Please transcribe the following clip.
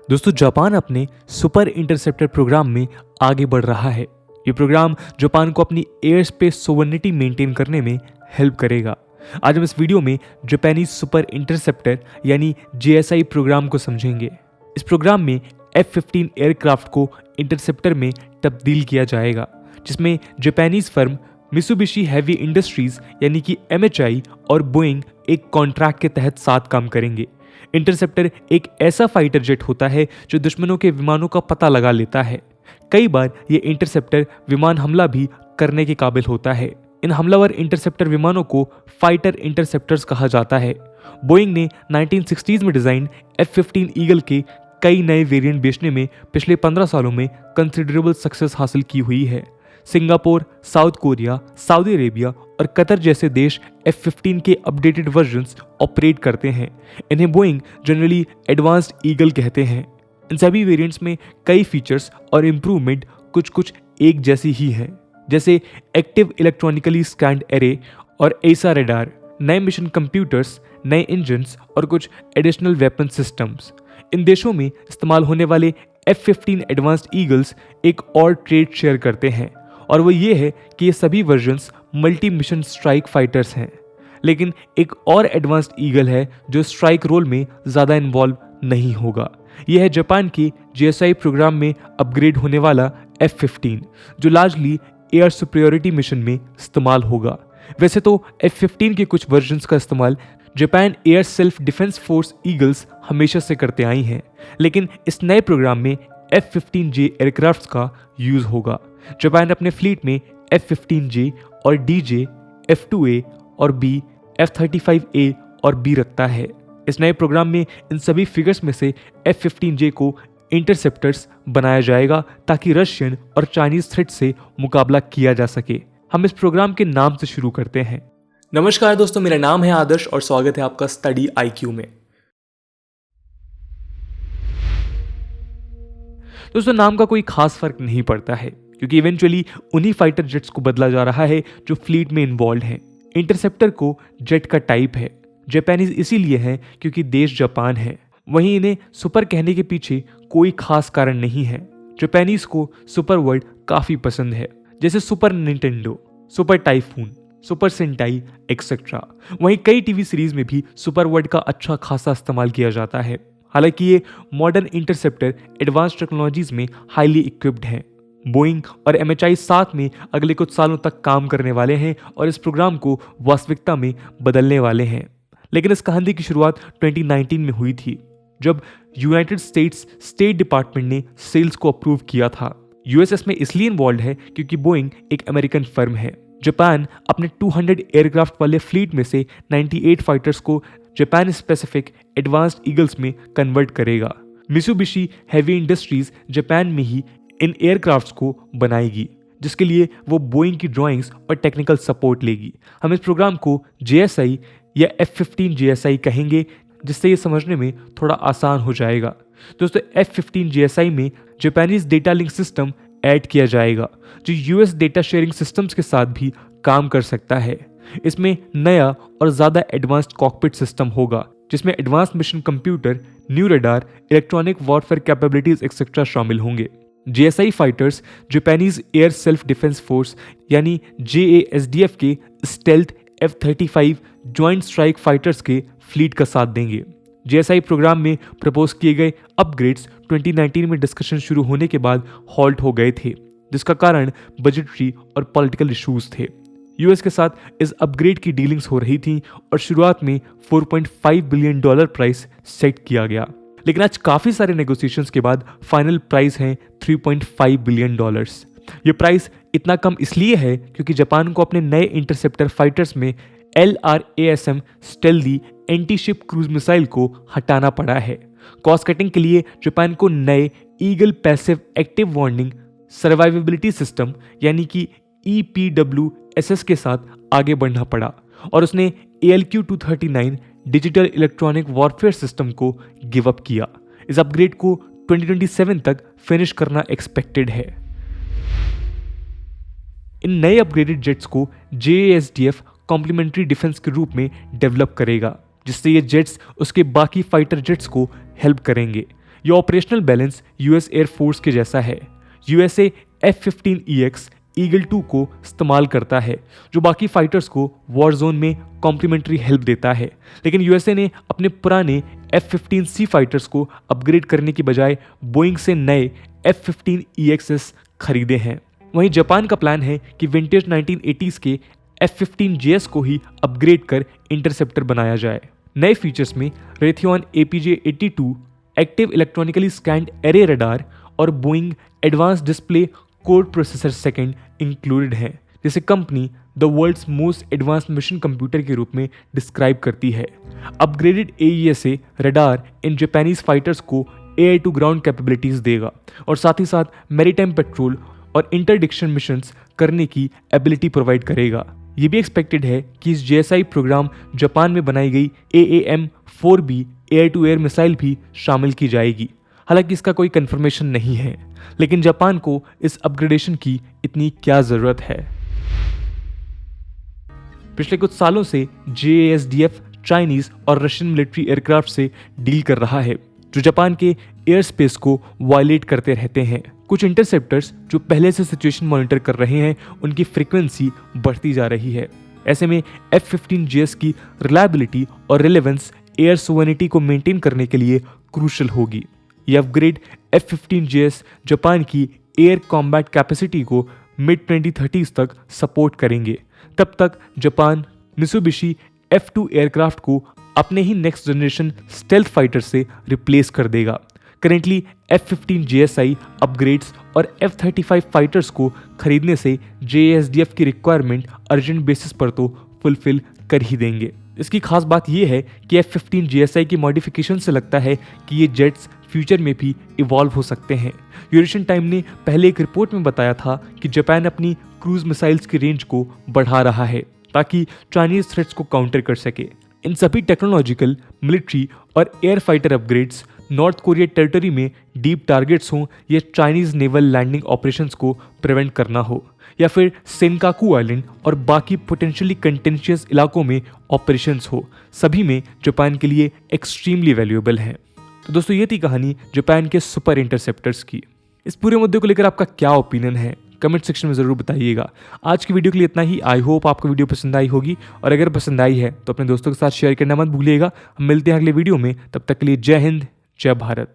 दोस्तों जापान अपने super interceptor programme में आगे बढ़ रहा है। ये प्रोग्राम जापान को अपनी एयर स्पेस सोवर्निटी मेंटेन करने में हेल्प करेगा। आज हम इस वीडियो में जापानीज सुपर इंटरसेप्टर यानी JSI प्रोग्राम को समझेंगे। इस प्रोग्राम में F-15 एयरक्राफ्ट को इंटरसेप्टर में तब्दील किया जाएगा, जिसमें Japanese firm Mitsubishi heavy industries यानी कि MHI और बोइंग एक कॉन्ट्रैक्ट के तहत साथ काम करेंगे। इंटरसेप्टर एक ऐसा फाइटर जेट होता है जो दुश्मनों के विमानों का पता लगा लेता है। कई बार ये इंटरसेप्टर विमान हमला भी करने के काबिल होता है। इन हमलावर इंटरसेप्टर विमानों को फाइटर इंटरसेप्टर्स कहा जाता है। बोइंग ने 1960s में डिजाइन F-15 ईगल के कई नए वेरिएंट बेचने में पिछले 15 सालों में कंसिडरेबल सक्सेस हासिल की हुई है। Singapore, south Korea, Saudi Arabia और कतर जैसे देश F-15 के अपडेटेड वर्जन्स ऑपरेट करते हैं। इन्हें बोइंग जनरली एडवांस्ड ईगल कहते हैं। इन सभी वेरिएंट्स में कई फीचर्स और इम्प्रूवमेंट कुछ एक जैसी ही हैं, जैसे एक्टिव इलेक्ट्रॉनिकली स्कैन्ड एरे और एसा रडार, नए मिशन कंप्यूटर्स, नए इंजन्स और कुछ एडिशनल वेपन सिस्टम्स। इन देशों में इस्तेमाल होने वाले F-15 एडवांस्ड ईगल्स एक और ट्रेड शेयर करते हैं, और वो ये है कि ये सभी versions multi mission strike fighters हैं। लेकिन एक और एडवांस्ड ईगल है जो स्ट्राइक रोल में ज़्यादा इन्वॉल्व नहीं होगा। यह है जापान की JSI प्रोग्राम में अपग्रेड होने वाला F-15, जो लार्जली एयर सुपीरियरिटी मिशन में इस्तेमाल होगा। वैसे तो F-15 के कुछ वर्जन्स का इस्तेमाल Japan air self defence force eagles हमेशा से करते आई हैं, लेकिन इस नए प्रोग्राम में F-15J एयरक्राफ्ट्स का यूज़ होगा। जापान अपने फ्लीट में F-15J और DJ, F-2A और B, F-35A और B रखता है। इस नए प्रोग्राम में इन सभी फिगर्स में से F-15J को इंटरसेप्टर्स बनाया जाएगा ताकि रशियन और चाइनीज थ्रेट से मुकाबला किया जा सके। हम इस प्रोग्राम के नाम से शुरू करते हैं। नमस्कार दोस्तों, मेरा नाम है आदर्श और स्वागत है आपका स्टडी IQ में। दोस्तों नाम का कोई खास फर्क नहीं पड़ता है, क्योंकि इवेंचुअली उन्हीं फाइटर जेट्स को बदला जा रहा है जो फ्लीट में इन्वॉल्व हैं। इंटरसेप्टर को जेट का टाइप है। जापानीज इसीलिए है क्योंकि देश जापान है। वहीं इन्हें सुपर कहने के पीछे कोई खास कारण नहीं है। जापानीज को सुपर वर्ड काफी पसंद है, जैसे super Nintendo, super typhoon, super सेंटाई etcetera. वहीं कई टीवी सीरीज में भी सुपर वर्ड का अच्छा खासा इस्तेमाल किया जाता है। हालांकि ये मॉडर्न इंटरसेप्टर एडवांस टेक्नोलॉजीज में हाईली इक्विप्ड हैं। बोइंग और MHI साथ में अगले कुछ सालों तक काम करने वाले हैं और इस प्रोग्राम को वास्तविकता में बदलने वाले हैं। लेकिन इस कहानी की शुरुआत 2019 में हुई थी, जब यूनाइटेड स्टेट्स स्टेट डिपार्टमेंट ने सेल्स को अप्रूव किया था। यूएसएस में इसलिए इन्वॉल्व है क्योंकि बोइंग एक अमेरिकन फर्म है। जापान अपने 200 एयरक्राफ्ट वाले फ्लीट में से 98 फाइटर्स को जापान स्पेसिफिक एडवांस्ड ईगल्स में कन्वर्ट करेगा। मित्सुबिशी हेवी इंडस्ट्रीज जापान में ही इन एयरक्राफ्ट्स को बनाएगी, जिसके लिए वो बोइंग की ड्राइंग्स और टेक्निकल सपोर्ट लेगी। हम इस प्रोग्राम को JSI या F-15 JSI कहेंगे, जिससे ये समझने में थोड़ा आसान हो जाएगा। दोस्तों F-15 JSI में Japanese data link system add किया जाएगा, जो US डेटा शेयरिंग सिस्टम्स के साथ भी काम कर सकता है। इसमें नया और ज़्यादा एडवांस्ड कॉकपिट सिस्टम होगा, जिसमें advance mission computer, new radar, electronic warfare capabilities etcetera शामिल होंगे। JSI fighters Japanese air self defence force यानी JASDF के stealth F-35 joint strike fighters के फ्लीट का साथ देंगे। JSI प्रोग्राम में प्रपोज किए गए अपग्रेड्स 2019 में डिस्कशन शुरू होने के बाद हॉल्ट हो गए थे, जिसका कारण बजटरी और पॉलिटिकल इश्यूज थे। US के साथ इस अपग्रेड की डीलिंग्स हो रही थी और शुरुआत में $4.5 बिलियन प्राइस सेट किया गया। लेकिन आज काफी सारे नेगोशिएशंस के बाद फाइनल प्राइस है $3.5 बिलियन। ये प्राइस इतना कम इसलिए है क्योंकि जापान को अपने नए इंटरसेप्टर फाइटर्स में LRASM stealthy anti ship cruise missile को हटाना पड़ा है। कॉस्ट कटिंग के लिए जापान को नए eagle passive active warning survivability system यानी कि EPWSS के साथ आगे बढ़ना पड़ा, और उसने ALQ-239 digital electronic warfare system को गिव अप किया। इस अपग्रेड को 2027 तक फिनिश करना एक्सपेक्टेड है। इन नए अपग्रेडेड जेट्स को JASDF कॉम्प्लीमेंट्री डिफेंस के रूप में डेवलप करेगा, जिससे ये जेट्स उसके बाकी फाइटर जेट्स को हेल्प करेंगे। ये ऑपरेशनल बैलेंस यूएस एयरफोर्स के जैसा है। यूएसए F-15EX ईगल 2 को इस्तेमाल करता है जो बाकी फाइटर्स को वॉर जोन में कॉम्प्लीमेंट्री हेल्प देता है, लेकिन यूएसए ने अपने पुराने F-15C फाइटर्स को अपग्रेड करने की बजाय बोइंग से नए F-15EXs खरीदे हैं। वहीं जापान का प्लान है कि विंटेज 1980s के F-15JS को ही अपग्रेड कर इंटरसेप्टर बनाया जाए। नए फीचर्स में Raytheon APJ-82 active electronically scanned array radar और Boeing advance display code processor second included है, जिसे company the world's most advance mission computer के रूप में डिस्क्राइब करती है। अपग्रेडेड AESA रडार इन जापानीज फाइटर्स को एयर टू ग्राउंड कैपेबिलिटीज देगा और साथ ही साथ मैरीटाइम पेट्रोल और इंटरडिक्शन मिशंस करने की एबिलिटी प्रोवाइड करेगा। ये भी एक्सपेक्टेड है कि इस JSI प्रोग्राम जापान में बनाई गई AAM-4B air to air missile भी शामिल की जाएगी। हालांकि इसका कोई कंफर्मेशन नहीं है, लेकिन जापान को इस अपग्रेडेशन की इतनी क्या जरूरत है। पिछले कुछ सालों से JASDF चाइनीज और रशियन मिलिट्री एयरक्राफ्ट से डील कर रहा है जो जापान के एयर स्पेस को वायलेट करते रहते हैं। कुछ इंटरसेप्टर्स जो पहले से सिचुएशन मॉनिटर कर रहे हैं उनकी फ्रीक्वेंसी बढ़ती जा रही है। ऐसे में F-15JS की रिलायबिलिटी और रिलेवेंस एयर सोवेनिटी को मेंटेन करने के लिए क्रूशल होगी। ये अपग्रेड F-15JS जापान की एयर कॉम्बैट कैपेसिटी को मिड 2030s तक सपोर्ट करेंगे। तब तक जापान मित्सुबिशी F-2 एयरक्राफ्ट को अपने ही नेक्स्ट जनरेशन स्टेल्थ फाइटर से रिप्लेस कर देगा। करेंटली F-15JSI अपग्रेड्स और F-35 फाइटर्स को खरीदने से JASDF की रिक्वायरमेंट अर्जेंट बेसिस पर तो फुलफिल कर ही देंगे। इसकी खास बात यह है कि F-15JSI की मॉडिफिकेशन से लगता है कि ये जेट्स फ्यूचर में भी इवॉल्व हो सकते हैं। यूरेशियन टाइम ने पहले एक रिपोर्ट में बताया था कि जापान अपनी क्रूज मिसाइल्स की रेंज को बढ़ा रहा है ताकि चाइनीज थ्रेट्स को काउंटर कर सके। इन सभी टेक्नोलॉजिकल, मिलिट्री और air fighter upgrades north Korea territory में डीप टारगेट्स हों या चाइनीज नेवल लैंडिंग ऑपरेशंस को प्रिवेंट करना हो या फिर सेनकाकू आइलैंड और बाकी पोटेंशियली कंटेंशियस इलाकों में ऑपरेशंस हो, सभी में जापान के लिए एक्सट्रीमली वैल्यूएबल हैं। तो दोस्तों ये थी कहानी जापान के सुपर इंटरसेप्टर्स की। इस पूरे मुद्दे को लेकर आपका क्या ओपिनियन है कमेंट सेक्शन में ज़रूर बताइएगा। आज की वीडियो के लिए इतना ही। आई होप आपको वीडियो पसंद आई होगी और अगर पसंद आई है तो अपने दोस्तों के साथ शेयर करना मत भूलिएगा। हम मिलते हैं अगले वीडियो में, तब तक के लिए जय हिंद, जय भारत।